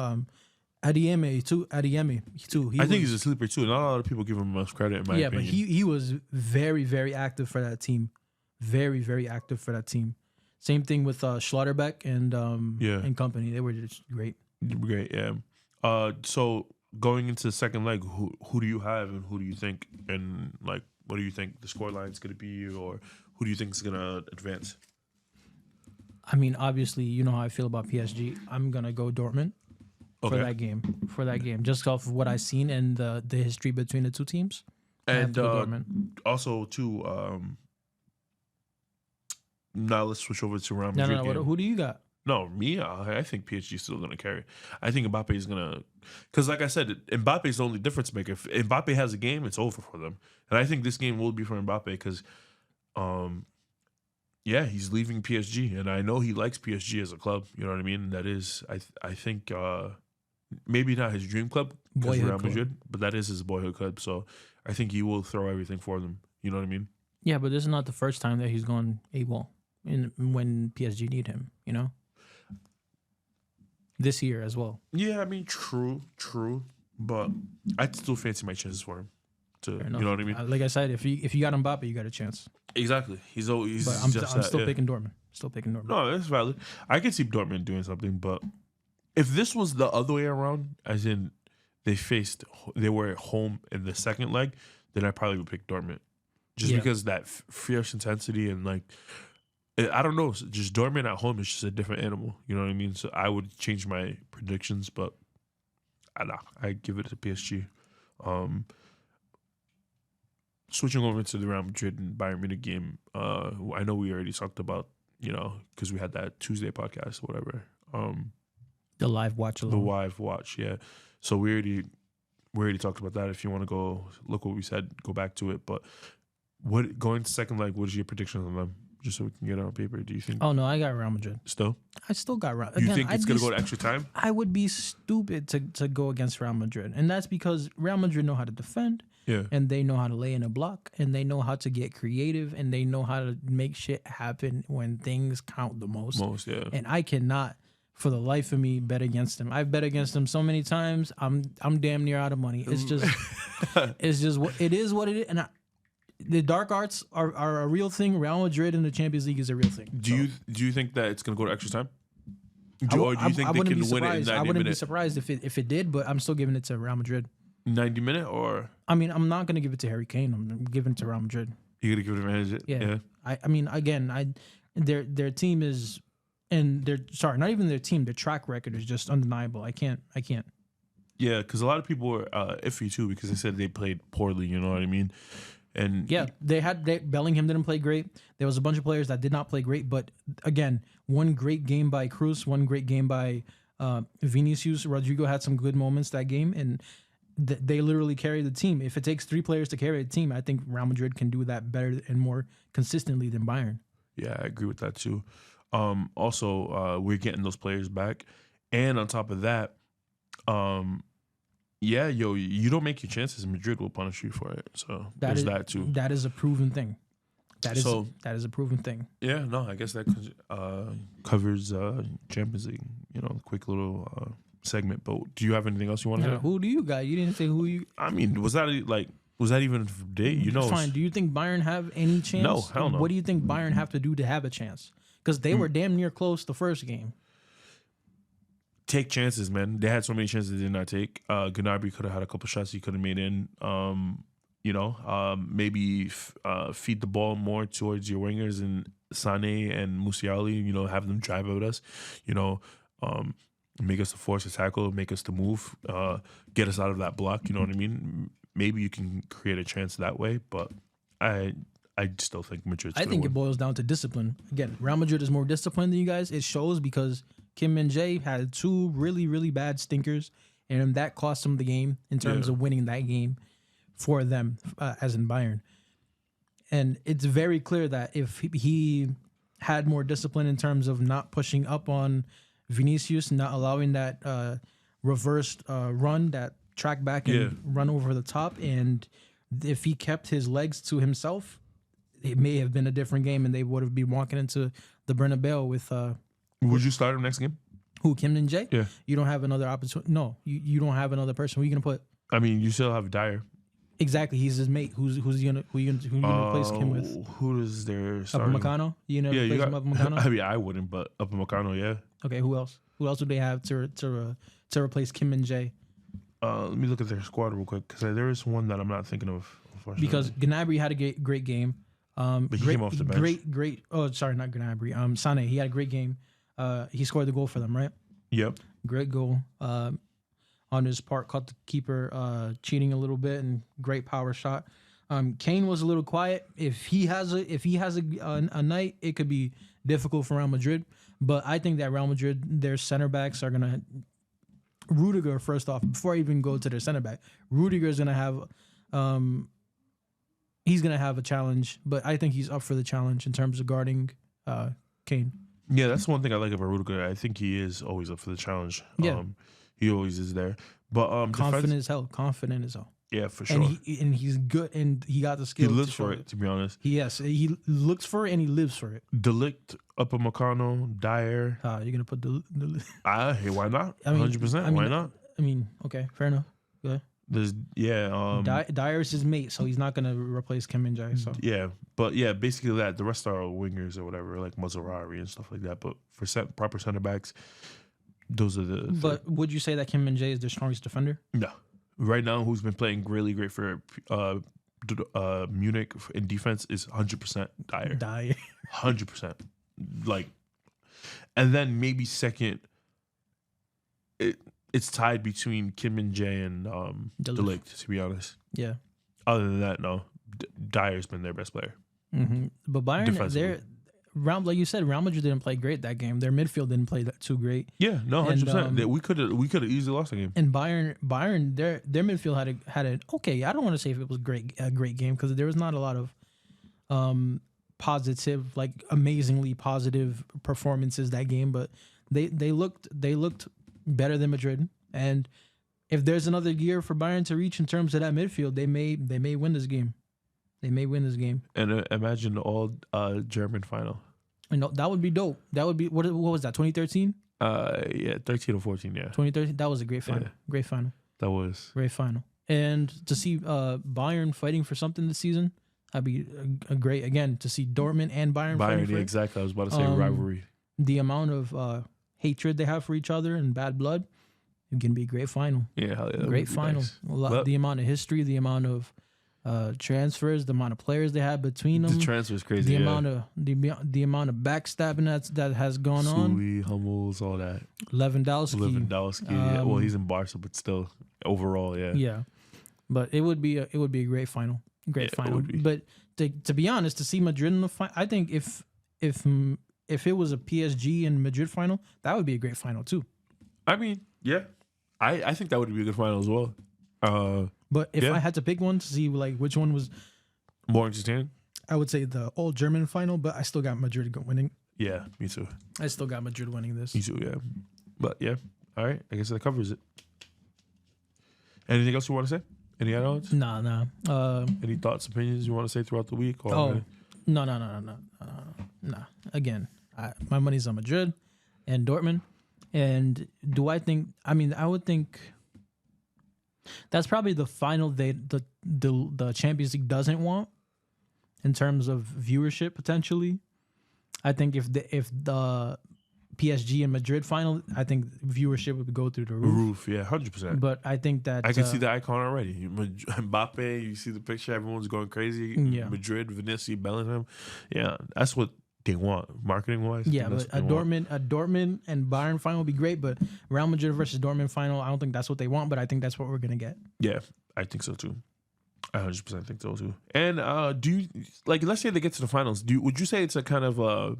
[SPEAKER 1] Adeyemi too. I think
[SPEAKER 2] he's a sleeper too. Not a lot of people give him much credit in my opinion.
[SPEAKER 1] But he was very, very active for that team. Very, very active for that team. Same thing with Schlotterbeck and company. They were just great.
[SPEAKER 2] Great, yeah. So going into the second leg, who do you have and who do you think, and like what do you think the scoreline is going to be, or Who do you think is gonna advance?
[SPEAKER 1] I mean, obviously, you know how I feel about PSG. I'm gonna go Dortmund for that game. For that game, just off of what I've seen and the history between the two teams.
[SPEAKER 2] And also too. Now let's switch over to Real Madrid.
[SPEAKER 1] No. Who do you got?
[SPEAKER 2] No, me. I think PSG is still gonna carry. I think Mbappe is gonna, because like I said, Mbappe is the only difference maker. If Mbappe has a game, it's over for them. And I think this game will be for Mbappe because, yeah, he's leaving PSG, and I know he likes PSG as a club. You know what I mean? That is, I think, maybe not his dream club because Real Madrid, but that is his boyhood club. So I think he will throw everything for them. You know what I mean?
[SPEAKER 1] Yeah, but this is not the first time that he's gone AWOL when PSG need him. You know, this year as well.
[SPEAKER 2] Yeah, I mean, true, but I'd still fancy my chances for him. You know what I mean?
[SPEAKER 1] Like I said, if you got Mbappe, you got a chance.
[SPEAKER 2] Exactly. He's
[SPEAKER 1] But I'm still picking Dortmund. Still picking Dortmund.
[SPEAKER 2] No, that's valid. I could see Dortmund doing something, but if this was the other way around, as in they were at home in the second leg, then I probably would pick Dortmund, just because that fierce intensity and like, I don't know, just Dortmund at home is just a different animal. You know what I mean? So I would change my predictions, but I give it to PSG. Switching over to the Real Madrid and Bayern Munich game, I know we already talked about, because we had that Tuesday podcast or whatever.
[SPEAKER 1] The live watch alone.
[SPEAKER 2] The live watch, yeah. So we already talked about that. If you want to go look what we said, go back to it. But going to second leg, what is your prediction on them? Just so we can get it on paper. Do you think?
[SPEAKER 1] Oh no, I got Real Madrid.
[SPEAKER 2] Still?
[SPEAKER 1] I still got Real.
[SPEAKER 2] You think it's gonna go to extra time?
[SPEAKER 1] I would be stupid to go against Real Madrid, and that's because Real Madrid know how to defend.
[SPEAKER 2] Yeah.
[SPEAKER 1] And they know how to lay in a block, and they know how to get creative, and they know how to make shit happen when things count the most.
[SPEAKER 2] Yeah.
[SPEAKER 1] And I cannot, for the life of me, bet against them. I've bet against them so many times. I'm damn near out of money. It's just, it is what it is. And the dark arts are a real thing. Real Madrid in the Champions League is a real thing.
[SPEAKER 2] Do you think that it's gonna go to extra time? Or do you think they can win it in 90 minutes?
[SPEAKER 1] I wouldn't be surprised if it did, but I'm still giving it to Real Madrid.
[SPEAKER 2] 90 minute or?
[SPEAKER 1] I mean, I'm not gonna give it to Harry Kane. I'm giving it to Real Madrid.
[SPEAKER 2] You're gonna give it advantage?
[SPEAKER 1] Yeah. I mean, again, their team is, and not even their team. Their track record is just undeniable. I can't.
[SPEAKER 2] Yeah, because a lot of people were iffy too because they said they played poorly. You know what I mean? And
[SPEAKER 1] yeah, Bellingham didn't play great. There was a bunch of players that did not play great. But again, one great game by Cruz, one great game by Vinicius. Rodrigo had some good moments that game, and they literally carried the team. If it takes 3 players to carry a team, I think Real Madrid can do that better and more consistently than Bayern.
[SPEAKER 2] Yeah, I agree with that too. Also, we're getting those players back, and on top of that, you don't make your chances, Madrid will punish you for it. So there's that too.
[SPEAKER 1] That is a proven thing. That is a proven thing.
[SPEAKER 2] Yeah, no, I guess that covers Champions League. Quick little segment. But do you have anything else you want to say?
[SPEAKER 1] Who do you got? You didn't say who you.
[SPEAKER 2] I mean, was that even a day?
[SPEAKER 1] Fine. Do you think Bayern have any chance?
[SPEAKER 2] No, hell no.
[SPEAKER 1] What do you think Bayern have to do to have a chance? Because they were damn near close the first game.
[SPEAKER 2] Take chances, man. They had so many chances they did not take. Gnabry could have had a couple shots he could have made in. Maybe feed the ball more towards your wingers and Sané and Musiala. Have them drive with us. Make us to force a tackle, make us to move, get us out of that block. You know what I mean? Maybe you can create a chance that way, but I still think Madrid's
[SPEAKER 1] I think it boils down to discipline. Again, Real Madrid is more disciplined than you guys. It shows because Kim Min-jae had 2 really, really bad stinkers, and that cost them the game in terms of winning that game for them, as in Bayern. And it's very clear that if he had more discipline in terms of not pushing up on Vinicius, not allowing that reversed run, that track back and run over the top, and if he kept his legs to himself, it may have been a different game, and they would have been walking into the Bernabeu with.
[SPEAKER 2] Would you start him next game?
[SPEAKER 1] Who, Kim Min-jae?
[SPEAKER 2] Yeah.
[SPEAKER 1] You don't have another opportunity. No, you don't have another person. Who are you gonna put?
[SPEAKER 2] I mean, you still have Dyer.
[SPEAKER 1] Exactly, he's his mate. Who you gonna replace Kim with?
[SPEAKER 2] Who is there?
[SPEAKER 1] Upamecano? You know, replace him Upamecano?
[SPEAKER 2] I mean, I wouldn't, but Upamecano, yeah.
[SPEAKER 1] Okay, who else? Who else would they have to replace Kim Min-jae?
[SPEAKER 2] Let me look at their squad real quick because there is one that I'm not thinking of.
[SPEAKER 1] Because Gnabry had a great game.
[SPEAKER 2] But he came off the bench.
[SPEAKER 1] Great. Oh, sorry, not Gnabry. Sané. He had a great game. He scored the goal for them, right?
[SPEAKER 2] Yep.
[SPEAKER 1] Great goal. On his part, caught the keeper cheating a little bit, and great power shot. Kane was a little quiet. If he has a night, it could be difficult for Real Madrid. But I think that Real Madrid, their center backs are gonna. Rudiger, first off, before I even go to their center back, Rudiger is gonna have. He's gonna have a challenge, but I think he's up for the challenge in terms of guarding Kane.
[SPEAKER 2] Yeah, that's one thing I like about Rudiger. I think he is always up for the challenge.
[SPEAKER 1] Yeah.
[SPEAKER 2] He always is there. But
[SPEAKER 1] confident as hell. Confident as hell.
[SPEAKER 2] Yeah, for sure.
[SPEAKER 1] And he's good, and he got the skill.
[SPEAKER 2] He lives for it, to be honest.
[SPEAKER 1] Yes, he looks for it, and he lives for it.
[SPEAKER 2] De Ligt, Upamecano, Dyer.
[SPEAKER 1] You're gonna put the
[SPEAKER 2] Hey, why not? 100%. Why not?
[SPEAKER 1] I mean, okay, fair enough. Yeah.
[SPEAKER 2] There's
[SPEAKER 1] Dyer's his mate, so he's not gonna replace Kim Min-jae. So
[SPEAKER 2] yeah, but yeah, basically that. The rest are wingers or whatever, like Mazzarari and stuff like that. But for proper center backs, those are the.
[SPEAKER 1] But would you say that Kim Min-jae is the strongest defender?
[SPEAKER 2] No. Right now, who's been playing really great for Munich in defense is 100% Dyer. 100%. Like, and then maybe second, it's tied between Kim Min-jae and De Ligt, to be honest.
[SPEAKER 1] Yeah.
[SPEAKER 2] Other than that, no. Dyer's been their best player.
[SPEAKER 1] Mm-hmm. But Bayern, like you said, Real Madrid didn't play great that game. Their midfield didn't play that too great.
[SPEAKER 2] Yeah, no, 100%. We could have easily lost the game.
[SPEAKER 1] And Bayern, their midfield had an okay. I don't want to say if it was a great game because there was not a lot of positive, like amazingly positive performances that game. But they looked better than Madrid. And if there's another year for Bayern to reach in terms of that midfield, they may win this game. They may win this game.
[SPEAKER 2] And imagine the all German final.
[SPEAKER 1] That would be dope. That would be what was that? 2013?
[SPEAKER 2] Yeah, 13 or 14. Yeah,
[SPEAKER 1] 2013. That was a great final. Yeah. Great final.
[SPEAKER 2] That was
[SPEAKER 1] great final. And to see Bayern fighting for something this season, that'd be a great. Again, to see Dortmund and Bayern.
[SPEAKER 2] Yeah, exactly. I was about to say rivalry.
[SPEAKER 1] The amount of hatred they have for each other and bad blood, it can be a great final.
[SPEAKER 2] Yeah, hell yeah,
[SPEAKER 1] great final. Nice. The amount of history, the amount of transfers, the amount of players they had between them.
[SPEAKER 2] The transfer's crazy.
[SPEAKER 1] The amount of backstabbing that has gone on.
[SPEAKER 2] Hummels, all that.
[SPEAKER 1] Lewandowski.
[SPEAKER 2] Yeah. Well, he's in Barca, but still, overall, yeah.
[SPEAKER 1] Yeah, but it would be a great final. Great final. But to be honest, to see Madrid in the final, I think if it was a PSG and Madrid final, that would be a great final too.
[SPEAKER 2] I mean, yeah, I think that would be a good final as well.
[SPEAKER 1] But if I had to pick one to see like which one was
[SPEAKER 2] more interesting,
[SPEAKER 1] I would say the all German final. But I still got Madrid winning.
[SPEAKER 2] Yeah, me too.
[SPEAKER 1] I still got Madrid winning this.
[SPEAKER 2] Me too. Yeah, but yeah, all right. I guess that covers it. Anything else you want to say? Any add-ons?
[SPEAKER 1] Nah.
[SPEAKER 2] Any thoughts, opinions you want to say throughout the week?
[SPEAKER 1] Or no. Again, my money's on Madrid and Dortmund. And do I think? I mean, I would think. That's probably the final the Champions League doesn't want in terms of viewership potentially. I think if the PSG and Madrid final, I think viewership would go through the roof.
[SPEAKER 2] Yeah, 100%.
[SPEAKER 1] But I think that
[SPEAKER 2] I can see the icon already. Mbappe, you see the picture, everyone's going crazy.
[SPEAKER 1] Yeah.
[SPEAKER 2] Madrid, Vinicius, Bellingham. Yeah, that's what they want, marketing wise.
[SPEAKER 1] Yeah, but a Dortmund and Bayern final would be great, but Real Madrid versus Dortmund final, I don't think that's what they want, but I think that's what we're gonna get.
[SPEAKER 2] Yeah, I think so too. I 100% think so too. And do you like? Let's say they get to the finals. Would you say it's a kind of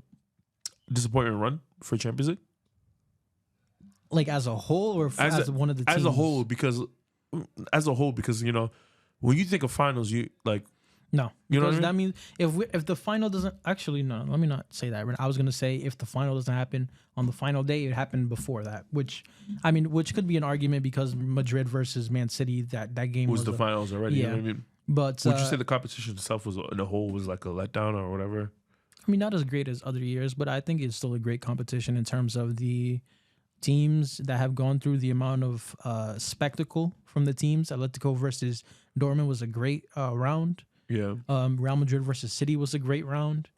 [SPEAKER 2] disappointing run for Champions League?
[SPEAKER 1] Like as a whole, or as one of the teams?
[SPEAKER 2] As a whole, because you know when you think of finals, you like.
[SPEAKER 1] No,
[SPEAKER 2] you know
[SPEAKER 1] because
[SPEAKER 2] what I mean?
[SPEAKER 1] that means if the final doesn't actually no, let me not say that. I was gonna say if the final doesn't happen on the final day, it happened before that. Which could be an argument because Madrid versus Man City that game
[SPEAKER 2] was the finals already.
[SPEAKER 1] Yeah,
[SPEAKER 2] you know what I mean?
[SPEAKER 1] But
[SPEAKER 2] would you say the competition itself was in the whole was like a letdown or whatever?
[SPEAKER 1] I mean, not as great as other years, but I think it's still a great competition in terms of the teams that have gone through the amount of spectacle from the teams. Atletico versus Dortmund was a great round.
[SPEAKER 2] Yeah.
[SPEAKER 1] Real Madrid versus City was a great round.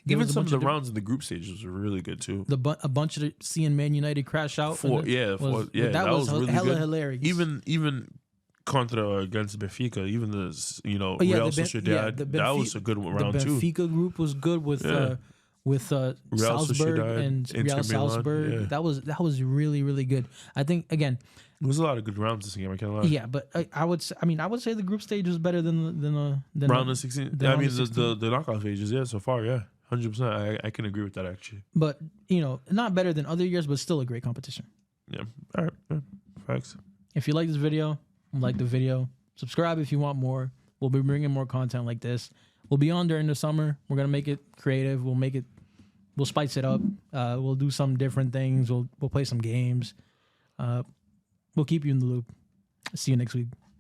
[SPEAKER 2] Even some of the rounds in the group stages were really good too.
[SPEAKER 1] A bunch of seeing Man United crash out.
[SPEAKER 2] That was really
[SPEAKER 1] hella
[SPEAKER 2] good.
[SPEAKER 1] hilarious.
[SPEAKER 2] Even contra against Benfica, even Real Sociedad, that was a good round too.
[SPEAKER 1] The Benfica group was good with Salzburg and Real Salzburg. Yeah. That was really, really good. I think again,
[SPEAKER 2] there was a lot of good rounds this game. I can't lie.
[SPEAKER 1] Yeah, but I would say the group stage was better than
[SPEAKER 2] round of 16. The knockout stages. Yeah, so far, yeah, 100%. I can agree with that actually.
[SPEAKER 1] But not better than other years, but still a great competition.
[SPEAKER 2] Yeah. All right. Yeah. Facts.
[SPEAKER 1] If you like this video, like the video, subscribe if you want more. We'll be bringing more content like this. We'll be on during the summer. We're gonna make it creative. We'll spice it up. We'll do some different things. We'll play some games. We'll keep you in the loop. See you next week.